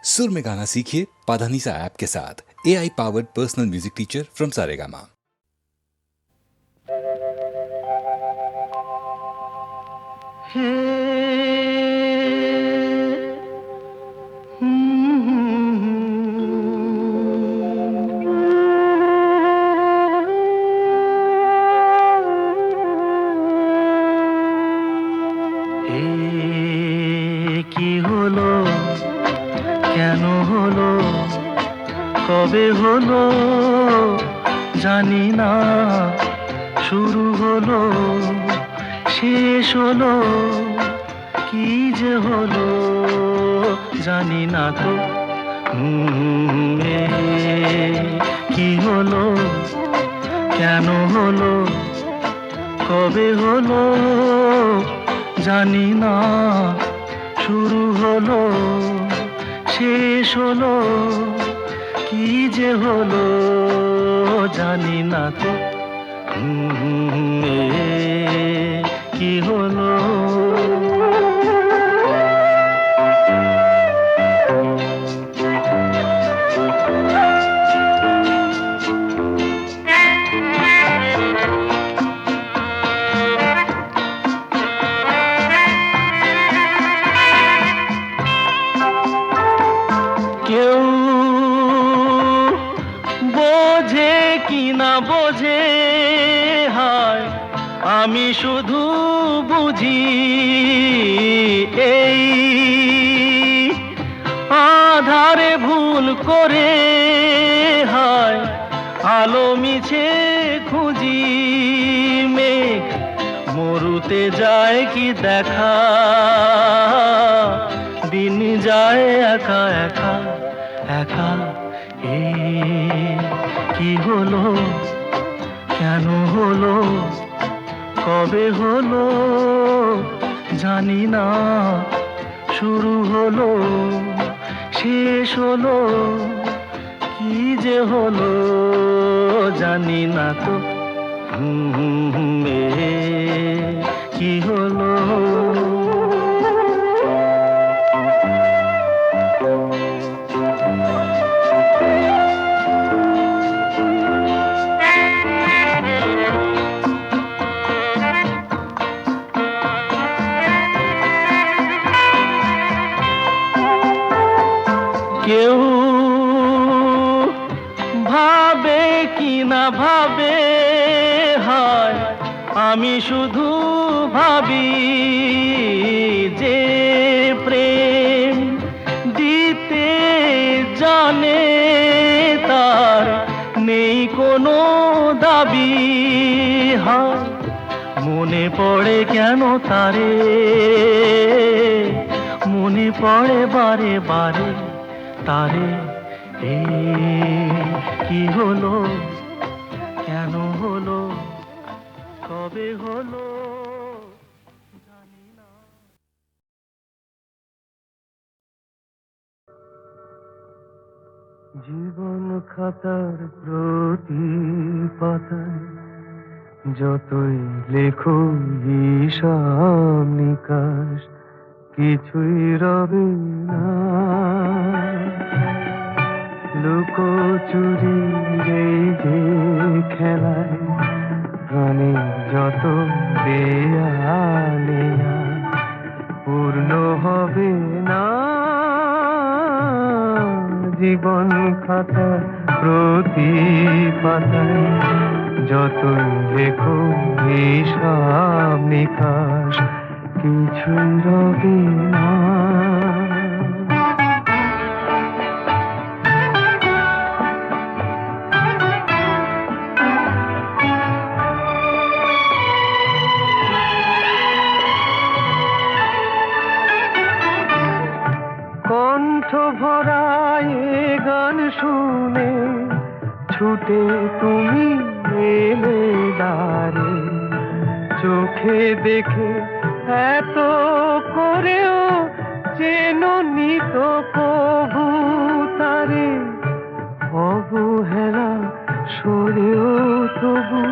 सुर में गाना सीखिए पाधानीसा ऐप के साथ। AI powered personal music teacher from Saregama. কি হলো, কেন হলো, কবে হলো জানি না, শুরু হলো শেষ হলো, কি যে হলো জানি না তো। কি হলো, কেন হলো, কবে হলো জানি না, শুরু হলো শেষ হলো, কি যে হলো জানি না তো। কি হলো, কেউ বোঝে কি না বোঝে, হায় আমি শুধু বুঝি এই আধারে ভুল করে, হায় আলো মিছে খুঁজি, মেঘ মরুতে যায় কি দেখা, দিন যায় একা একা একা। কি হলো, কেন হলো, কবে হলো জানি না, শুরু হলো শেষ হলো, কি যে হলো জানি না তো। কি হলো, কেউ ভাবে কি না ভাবে, হায় আমি শুধু ভাবি যে প্রেম দিতে জানে, তার নেই কোনো দাবি, হায় মনে পড়ে কেন তারে, মনে পড়ে বারে বারে তারে। কি হলো, কেন হলো, কবে হলো জানি না। জীবন খাতার প্রতি পাতায় যতই লেখো হিসাব নিকাশ, কিছুই রবে না। লুকোচুরি এই যে খেলায় প্রাণে যত দেয়ালে পূর্ণ হবে না। জীবন খাতা প্রতি পাতায় যতই লেখো হিসাব নিকাশ, কিছুই রবে না। কণ্ঠ ভরায় গান শুনে ছুটে তুমি এলে দ্বারে, চোখে দেখে এত করেও চেননি তো কবু তারে। অবহেলা সরেও তবু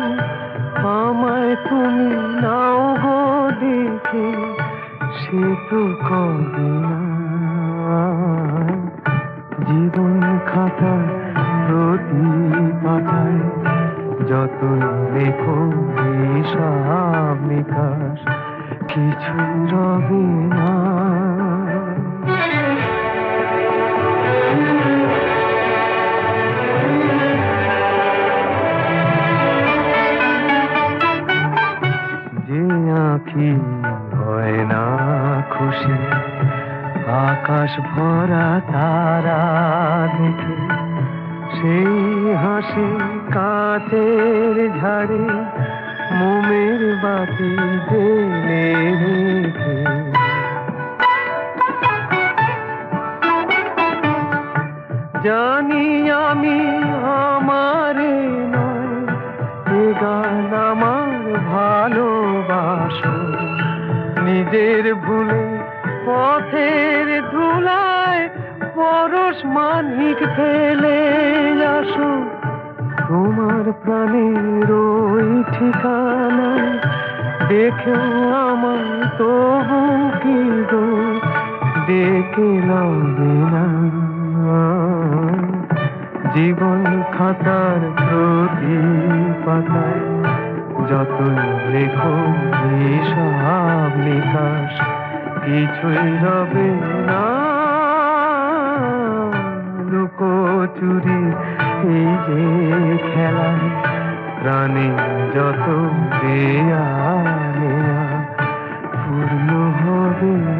আমায় তুমি নাও গো দেখে, সে তো কবে না। জীবন খাতার প্রতি পাতায় যতই লেখো হিসাব নিকাশ কিছুই রবে না। যে আঁখি হয় না খুশি আকাশ ভরা তারা দেখে, সেই হাসি কাচের ঝাড়ে মোমের বাতি জেলে রেখে। জানি আমি আমারে নয়, এ গান আমার ভালোবাসো, নিজের ভুলে পথের ধুলায় পরশ মানিক ফেলে আসো। তোমার প্রাণের ওই ঠিকানায় দেখেও আমার তবু কি গো ডেকে লাগে না। জীবন খাতার প্রতি পাতায় যতই লেখো হিসাব নিকাশ কিছুই রবে না। লুকোচুরি এই যে খেলায় প্রাণে যত দেয়া নেয়া পূর্ণ হবে না।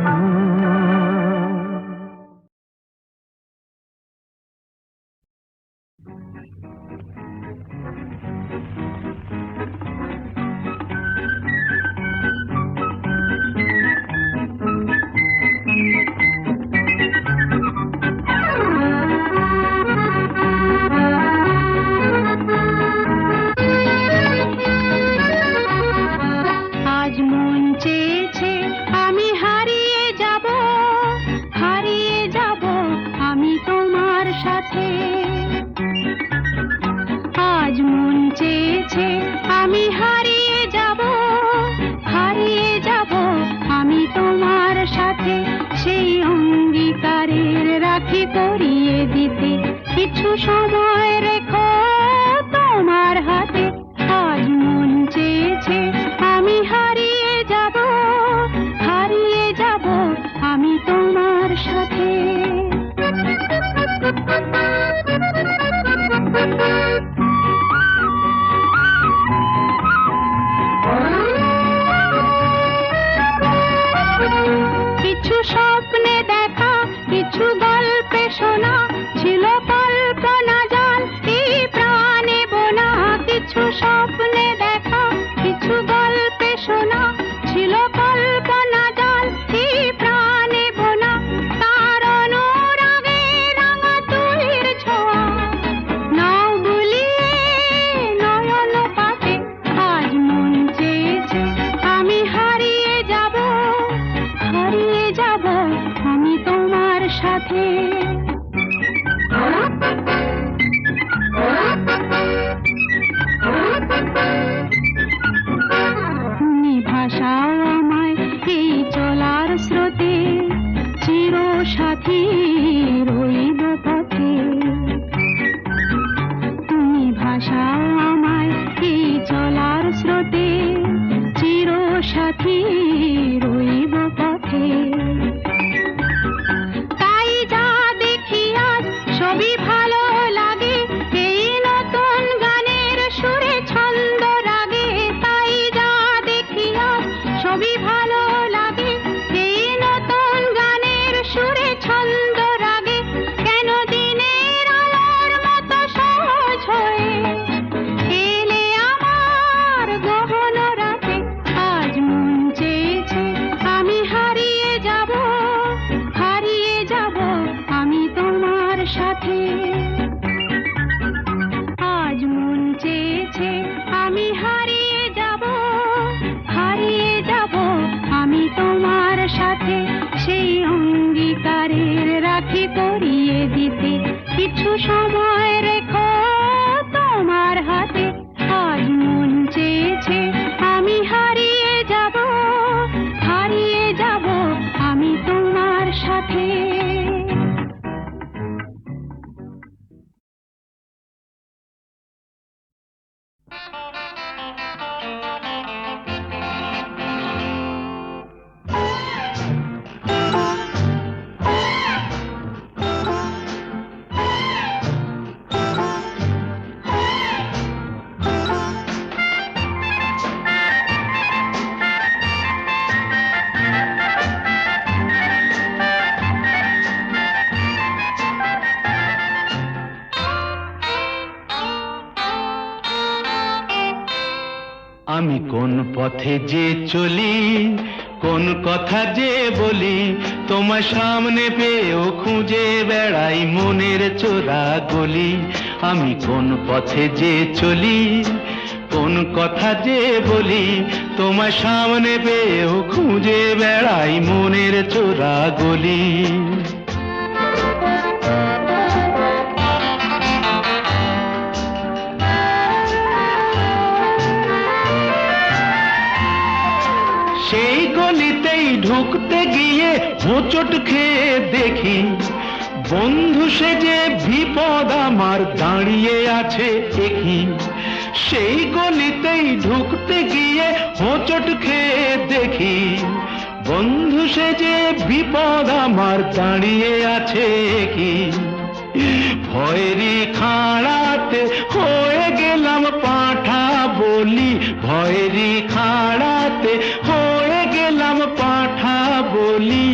আমি কোন পথে যে চলি, কোন কথা যে বলি, তোমার সামনে পেয়েও খুঁজে বেড়াই মনের চোরা গলি। আমি কোন পথে যে চলি, কোন কথা যে বলি, তোমার সামনে পেয়েও খুঁজে বেড়াই মনের চোরা গলি। সেই গলিতেই ঢুকতে গিয়ে হোঁচট খেয়ে দেখি, বন্ধু সেজে বিপদ আমার দাঁড়িয়ে আছে একই। সেই গলিতেই ঢুকতে গিয়ে হোঁচট খেয়ে দেখি, বন্ধু সেজে বিপদ আমার দাঁড়িয়ে আছে কি। ভয়েরই খাড়াতে হয়ে গেলাম পাঁঠা বলি, ভয়েরই খাড়াতে হয়ে গেলাম পাঁঠা বলি।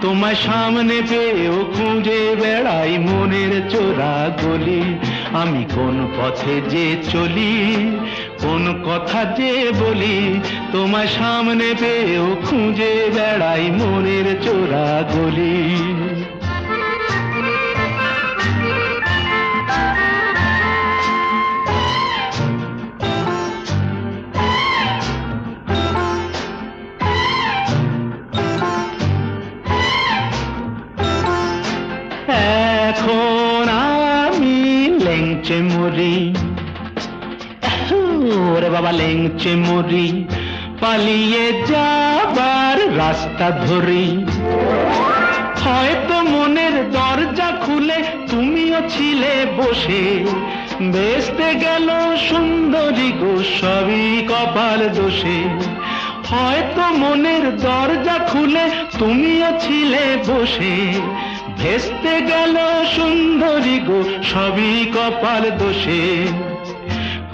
তোমার সামনে পেয়েও খুঁজে বেড়াই মনের চোরা গলি। আমি কোন পথে যে চলি, কোন কথা যে বলি, তোমার সামনে পেয়েও খুঁজে বেড়াই মনের চোরা গলি। এখন আমি লেংচে মরি, ওরে বাবা লেংচে মরি, পালিয়ে যাবার রাস্তা ধরি। হয়তো মনের দরজা খুলে তুমিও ছিলে বসে, বেসতে গেল সুন্দরী গো সবই কপাল দোষে। হয়তো মনের দরজা খুলে তুমিও ছিলে বসে, ভেস্তে গেল সুন্দরী গো সবই কপাল দোষে।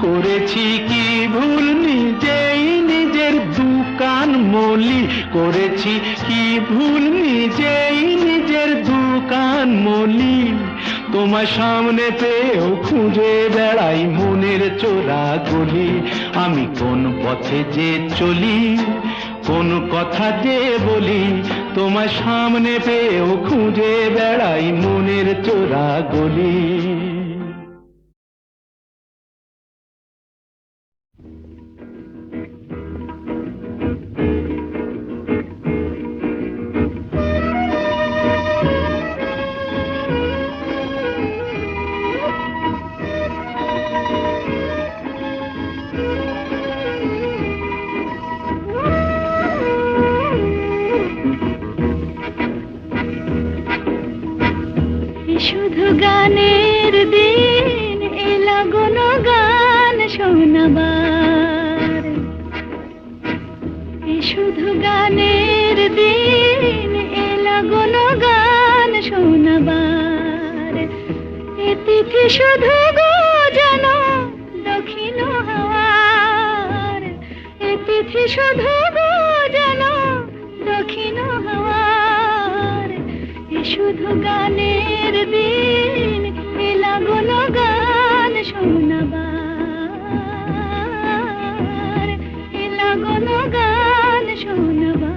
করেছি কি ভুল নিজেই নিজের দোকান মলি, করেছি কি ভুল নিজেই নিজের দোকান মলি। তোমার সামনে পেয়েও খুঁজে বেড়াই মনের চোরা গলি। আমি কোন পথে যে চলি, কোন কথা যে বলি, তোমার সামনে পেয়েও খুঁজে বেড়াই মনের চোরা গলি। শুধু গানের দিন এলা গুন গান শোনাবার, শুধু গানের দিন এলা গুন গান শোনাবার। এ তিথি শুধু গো জানো দক্ষিণ হাওয়ার, এ তিথি শুধু গো জানো দক্ষিণ হাওয়ার। শুধু গানের দিন এলা গুন গান শোনাবার, এলা গুন গান শোনাবার।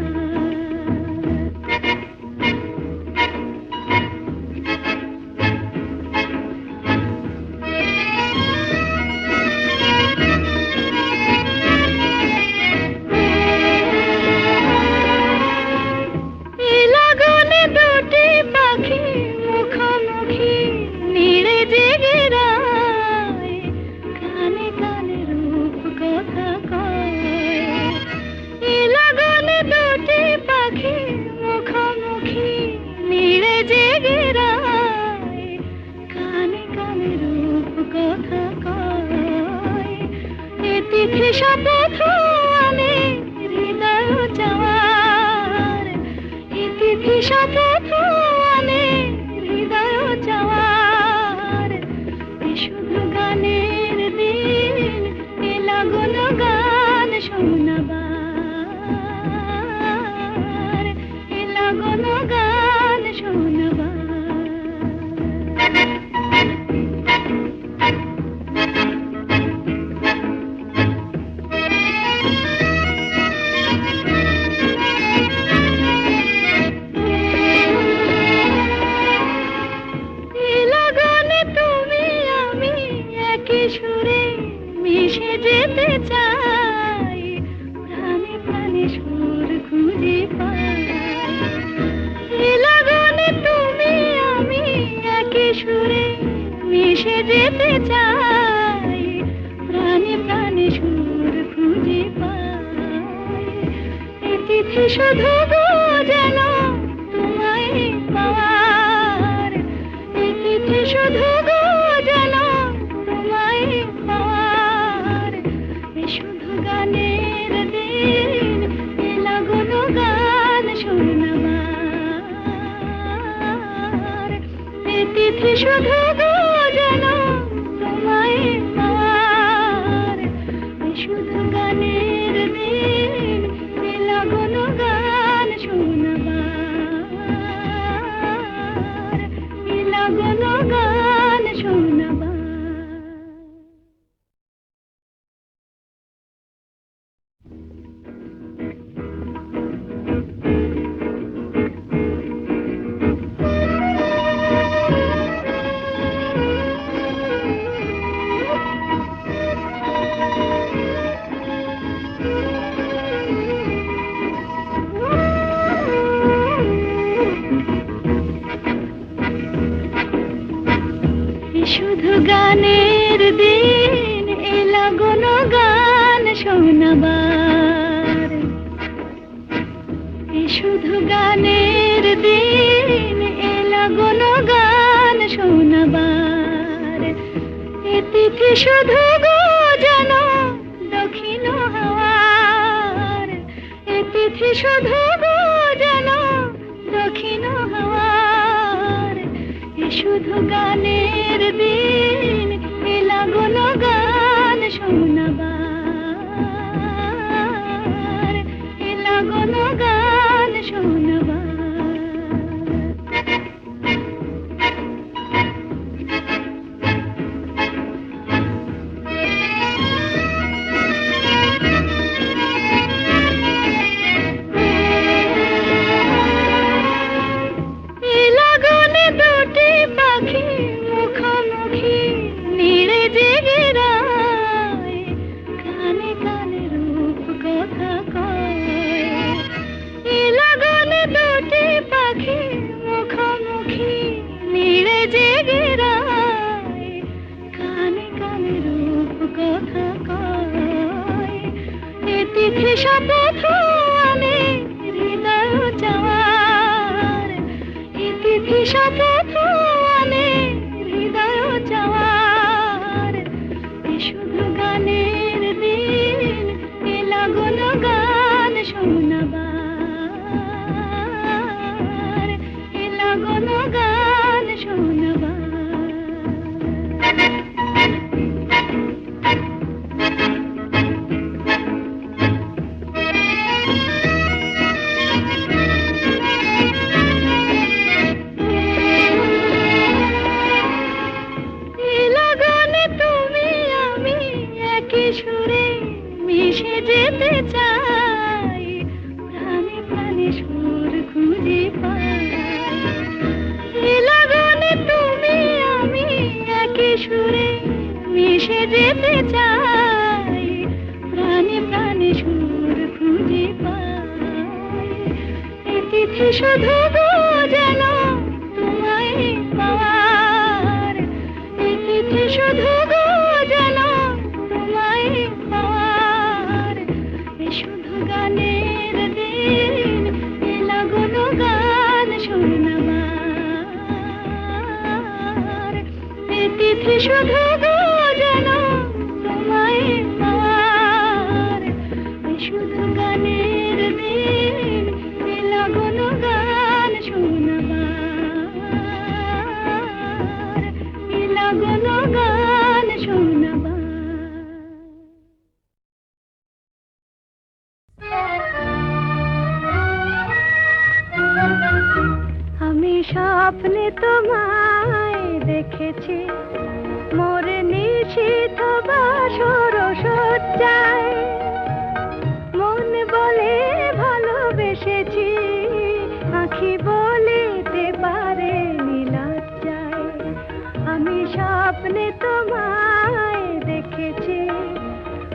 শপথ আনে হৃদয় চাওয়ার, তিথি শপথ আনে হৃদয় চাওয়ার। শুধু গানের দিন এলা গুন গান শোনাবার, এলা গুন গান শোনাবার। একই সুরে মিশে যেতে চাই, প্রাণে প্রাণে সুর খুঁজে পাই। এই তিথি শুধু গো যেন তোমায় পাওয়ার, এই তিথি শুধু গো যেন তোমায় পাওয়ার। এই শুধু গানের দিন, এ লাগুনো গান শোনাবার। এই তিথি শুধু গো যেন তোমায় পাওয়ার, এই শুধু গানের দিন, এ লাগুনো গান শোনাবার, এ লাগুনো গান শোনাবার। শুধু গানের দিন, এ লাগুনো গান শোনাবার। শুধু গানের দিন, এ লাগুনো গান শোনাবার। এ তিথি শুধু গো যেন দক্ষিণ হাওয়ার, এ তিথি শুধু গো যেন দক্ষিণ হাওয়ার। এ শুধু গানের দিন, এ লাগুনো গান শোনাবার, এ লাগুনো গান শোনাবার। এ লাগুনে দুটি পাখি মুখোমুখি নীড়ে জেগে রায়, কানে কানে রূপ কথা কয়। এ লাগুনে দুটি পাখি মুখোমুখি নীড়ে জেগে রায়, কানে কানে রূপ কথা কয়। এ তিথি শপথ আনে হৃদয় চাওয়ার, এ তিথি শপথ আনে হৃদয় চাওয়ার। এ শুধু গানের দিন, এ লাগুনো গান শোনাবার, এ লাগুনো গান শোনাবার। এ লাগানে তুমি আমি একই সুরে মিশে যেতে চাই, প্রাণে প্রাণে সুর খুঁজে পাই। এ লাগানে তুমি আমি একই সুরে মিশে যেতে চাই, প্রাণে প্রাণে সুর খুঁজে পাই। এ তিথি শুধু গো যেন তোমায় পাওয়ার, এ তিথি শুধু গো যেন তোমায় পাওয়ার। এ শুধু গানের দিন, এ লাগুনো গান শোনাবার। এ তিথি শুধু গো যেন তোমায় পাওয়ার, এ শুধু গানের দিন, এ লাগুনো গান শোনাবার, এ লাগুনো গান শোনাবার। আমি স্বপ্নে তোমায় দেখেছি, মোর নিশীথ বাসর সজ্জায়। মন বলে ভালোবেসেছি, আঁখি বলিতে পারে লজ্জায়। আমি স্বপ্নে তোমায় দেখেছি,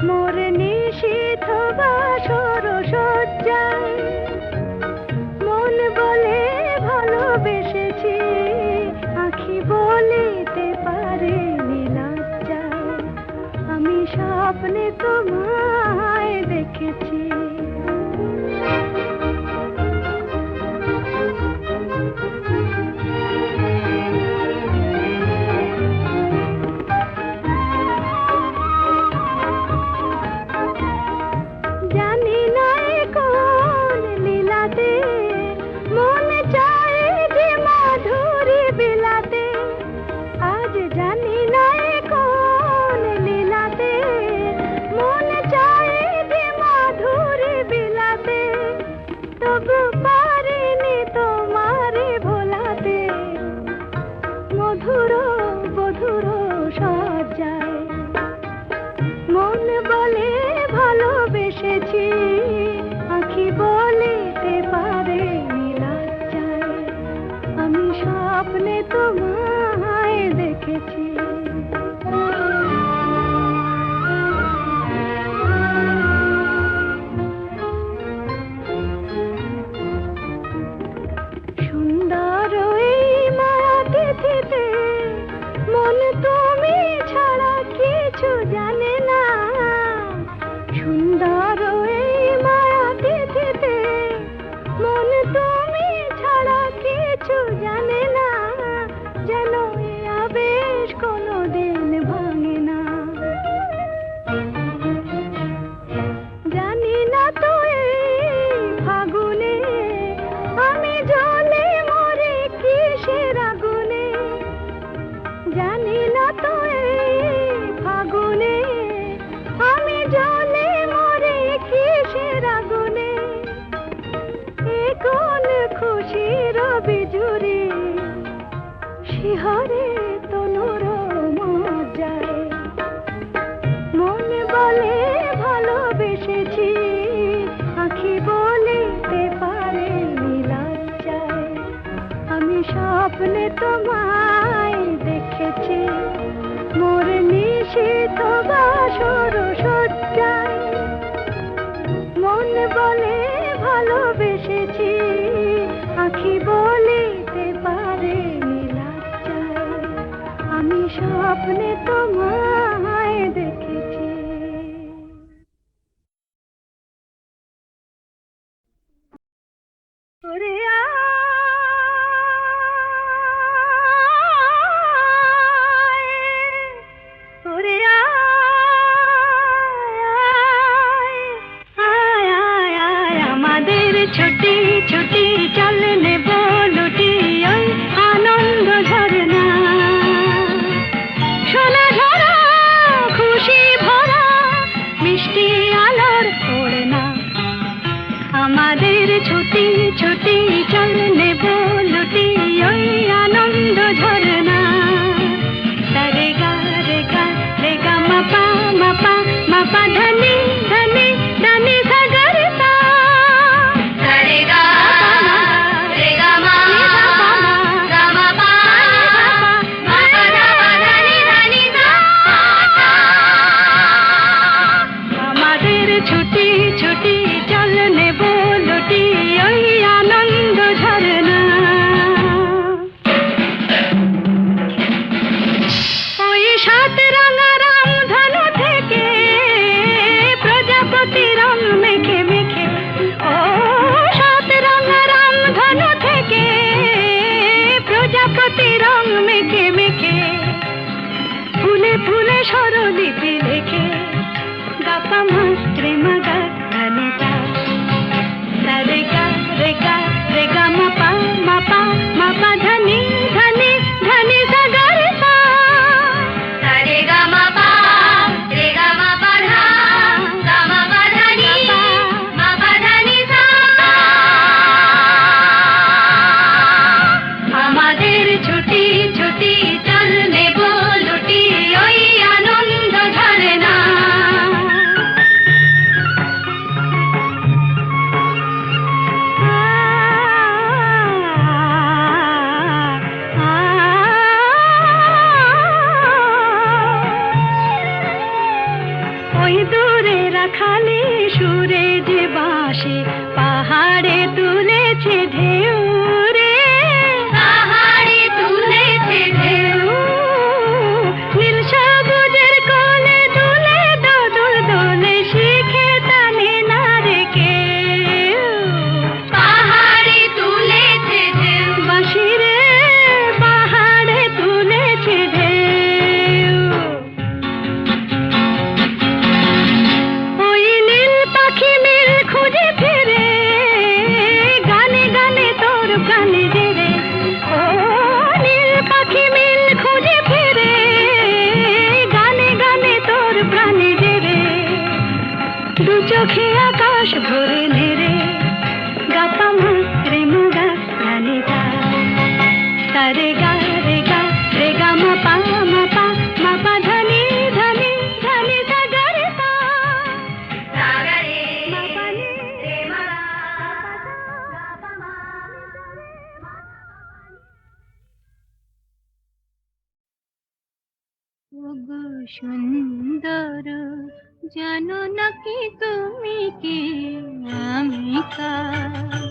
মোর নিশীথ বাসর সজ্জায়। মন বলে ভালোবেসেছি, আঁখি স্বপ্নে তোমায় দেখেছি। জানি না এ কোন লীলাতে মন চায় যে মাধুরী বিলাতে, আজ জানি না এ কোন লীলাতে মন চায় যে মাধুরী বিলাতে, তবু পারিনি তোমারে ভোলাতে, মধুর মধুর সজ্জায় মন বলে ভালোবেসেছি, আঁখি বলিতে পারে লজ্জায় আমি স্বপ্নে তোমায় দেখেছি। সুন্দর এই মায়া তিথিতে মন তুমি ছাড়া কিছু জানে না, সুন্দর এই মায়া তিথিতে মন তুমি ছাড়া কিছু জানে না, যেন এ আবেশ কোনোদিন ভাঙে না। জানি না তো এই ফাগুনে আমি জলে মরে কিসের আগুনে, জানি না তো এই ফাগুনে আমি জলে মরে কিসের আগুনে, এ কোন খুশির বিজুরি শিহরে তনুর মজ্জায়, মন বলে ভালোবেসেছি, আঁখি বলিতে পারে লজ্জায় আমি স্বপ্নে তোমায় দেখেছি, মোর নিশীথ বাসর সজ্জায় মন বলে ভালোবেসেছি, আঁখি বলিতে পারে লজ্জায় আমি স্বপ্নে তোমায় দেখেছি। ওরে আয়, ওরে আয়, আয়, আয়, আমাদের ছুটি ছুটি চল নেব লুটি ওই আনন্দ ঝরনা, সোনা ঝরা খুশি ভরা রস ভরে নেরে গাপামা রে মুগা ধানি ধা সারে গা রে গা রে গা মা পা ধানি ধানি ধানি সা গা রে পা মা পা নি রে মা ওগো সুন্দর জানো নাকি তুমি কি আমি কার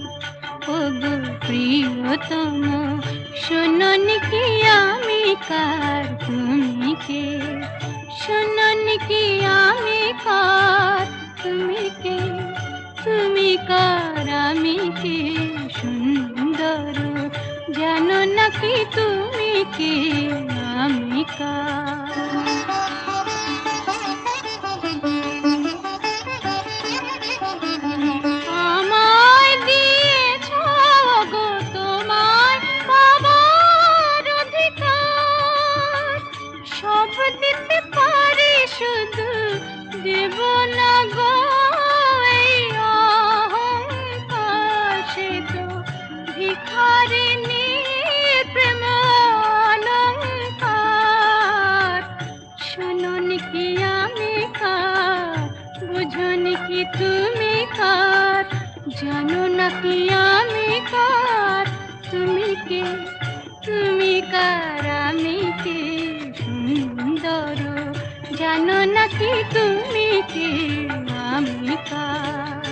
ওগো প্রিয়তম শোনোনি কি আমি কার তুমি কে শোনোনি কি আমি কার তুমি কে তুমি কার আমি কে সুন্দর জানো নাকি তুমি কি আমি কার আমায় দিয়েছ গো তোমায় পাবার অধিকার সব দিতে পারি শুধু দেব না গো এই অহংকার সে তো ভিখারিনী প্রেম অলংকার শোনোনি কি আমি কার বুঝোনি কি তুমি কার জানো না কি আমি কার তুমি কে তুমি কার আমি কে সুন্দর জানো না কি তুমি কে আমি কার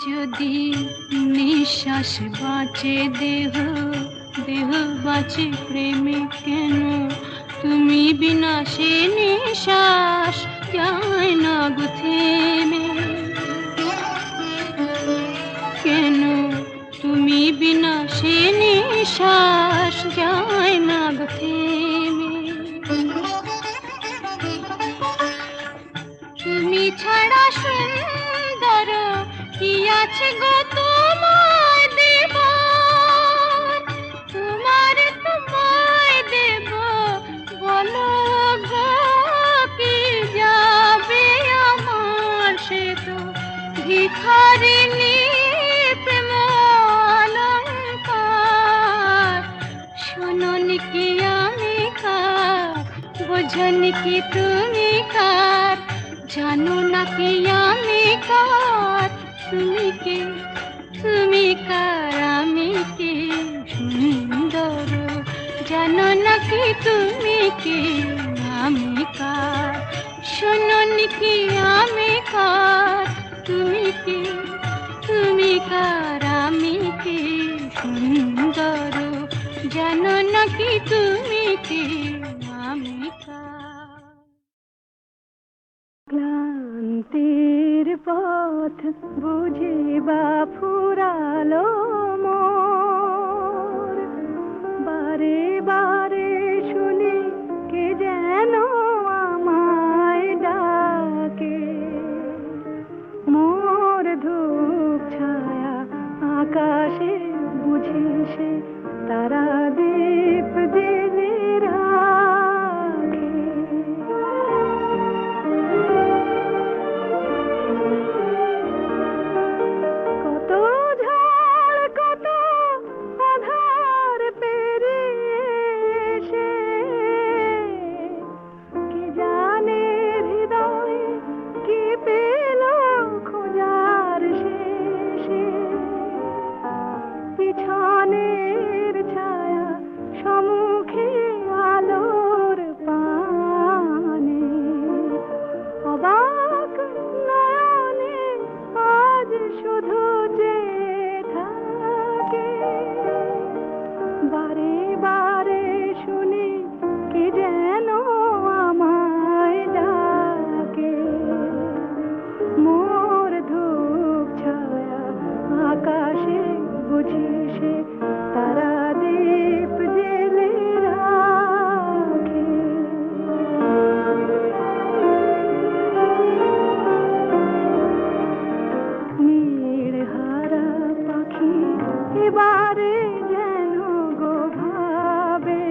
যদি নিঃশ্বাস বাঁচে দেহ দেহ বাঁচে প্রেমে কেন তুমি বিনা সে নিঃশ্বাস যায় না গো থেমে কেন তুমি বিনা সে নিঃশ্বাস যায় না গো থেমে তুমি ছাড়া সুন্দর কি আছে গো তোমায় দেব তোমায় দেব বলো গো কি যাবে আমার সে তো ভিখারিনী প্রেম অলংকার শোনোনি কি আমি কার বোঝোনি কি তুমি কার জানো না কি আমি কার তুমি কে তুমি কার আমি কে সুন্দর জানো না কি তুমি কে আমি কার শোনোনি কি আমি কার তুমি কে তুমি কার আমি কে সুন্দর জানো না কি তুমি কে আমি কার ক্লান্তির পথ বুঝি বা ফুরালো মোর বারে বারে শুনি কে যেন আমায় ডাকে মোর ধূপ ছায়া আকাশে বুঝি সে তারা দীপ জেলে রাখে কত ঝড় কত আধার পেরিয়ে এসে কি জানে হৃদয়ে কি পেল খোঁজার শেষে পিছনের ছায়া সম্মুখে আলোর পানে অবাক নয়নে আজ শুধু চেয়ে থাকে বারে বারে শুনি কি যেন আমায় ডাকে মোর ধূপ ছায়া আকাশে বুঝি সে তারা দীপ জেলে রাখে নীড় হারা পাখি এবারে যেন গো ভাবে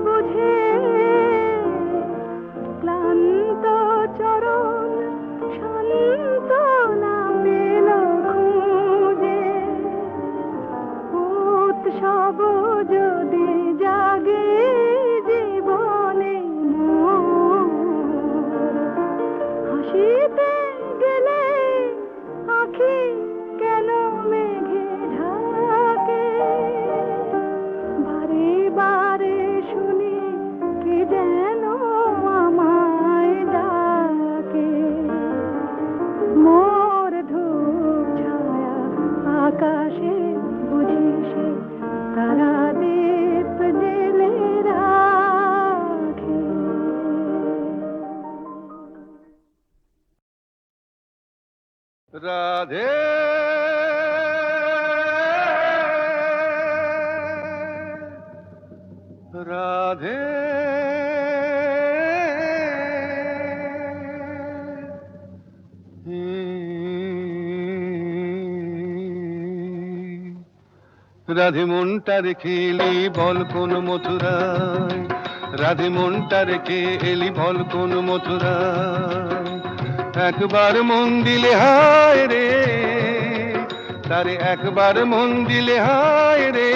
বুঝে ক্লান্ত চরণ শান্ত না পেল খুঁজে উৎসব যদি জাগে জীবনে হাসিতে গেলে আঁখি কেন মেঘে ঢাকে বারে বারে শুনি কি যেন আমায় ডাকে মোর ধূপ ছায়া আকাশে বুঝি সে তারা দীপ জেলে রাখে রাধে রাধে রাধে মনটা রেখে এলি বল কোন মথুরায় রাধে মনটা রেখে এলি বল কোন মথুরায় একবার মন দিলে হায় রে তারে একবার মন দিলে হায় রে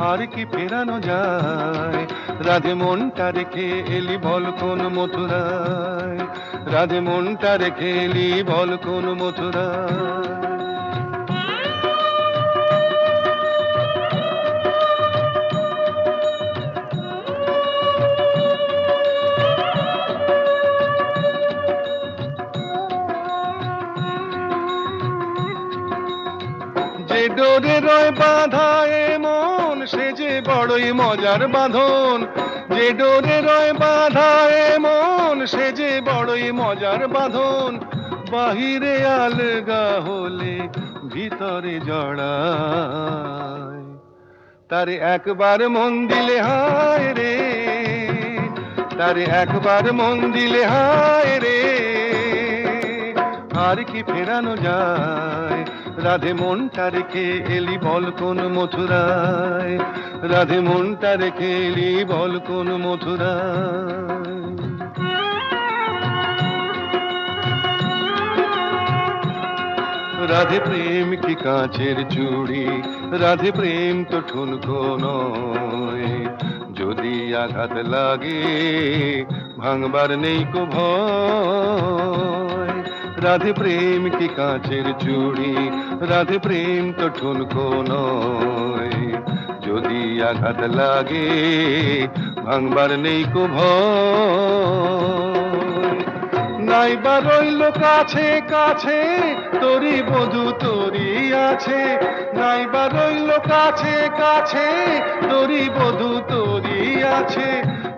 আর কি ফেরানো যায় রাধে মনটা রেখে এলি বল কোন মথুরায় রাধে মনটা রেখে এলি বল কোন মথুরায় যে ডোরে রয় বাঁধা এ মন সে যে বড়ই মজার বাঁধন যে ডোরে রয় বাঁধা এ মন সে যে বড়ই মজার বাঁধন বাহিরে আলগা হলে ভিতরে জড়ায় তারে একবার মন দিলে হায় রে তারে একবার মন দিলে হায় রে আর কি ফেরানো যায় রাধে মনটা রেখে এলি বল কোন মথুরায় রাধে মনটা রেখে এলি বল কোন মথুরায় রাধে প্রেম কি কাঁচের চুড়ি রাধে প্রেম তো ঠুনকো নয় যদি আঘাত লাগে ভাঙবার নেই কো ভয় রাধে প্রেম কি কাঁচের চুড়ি রাধে প্রেম তো ঠুনকো নয় যদি আঘাত লাগে ভাঙবার নেই কো ভয় নাইবা রইল কাছে কাছে তোরি বধু তোরি আছে নাইবা রইল কাছে কাছে তোরি বধু তোরি আছে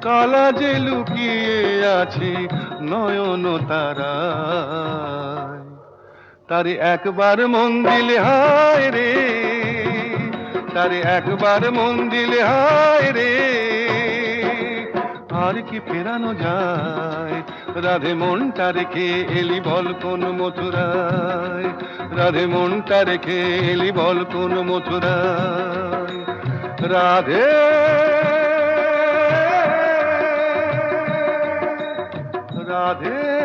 কালা যে লুকিয়ে আছে নয়ন তারায় তারে একবার মন দিলে হায় রে তারে একবার মন দিলে হায় রে আর কি ফেরানো যায় রাধে মনটা রেখে এলি বল কোন মথুরায় রাধে মনটা রেখে এলি বল কোন মথুরায় রাধে রাধে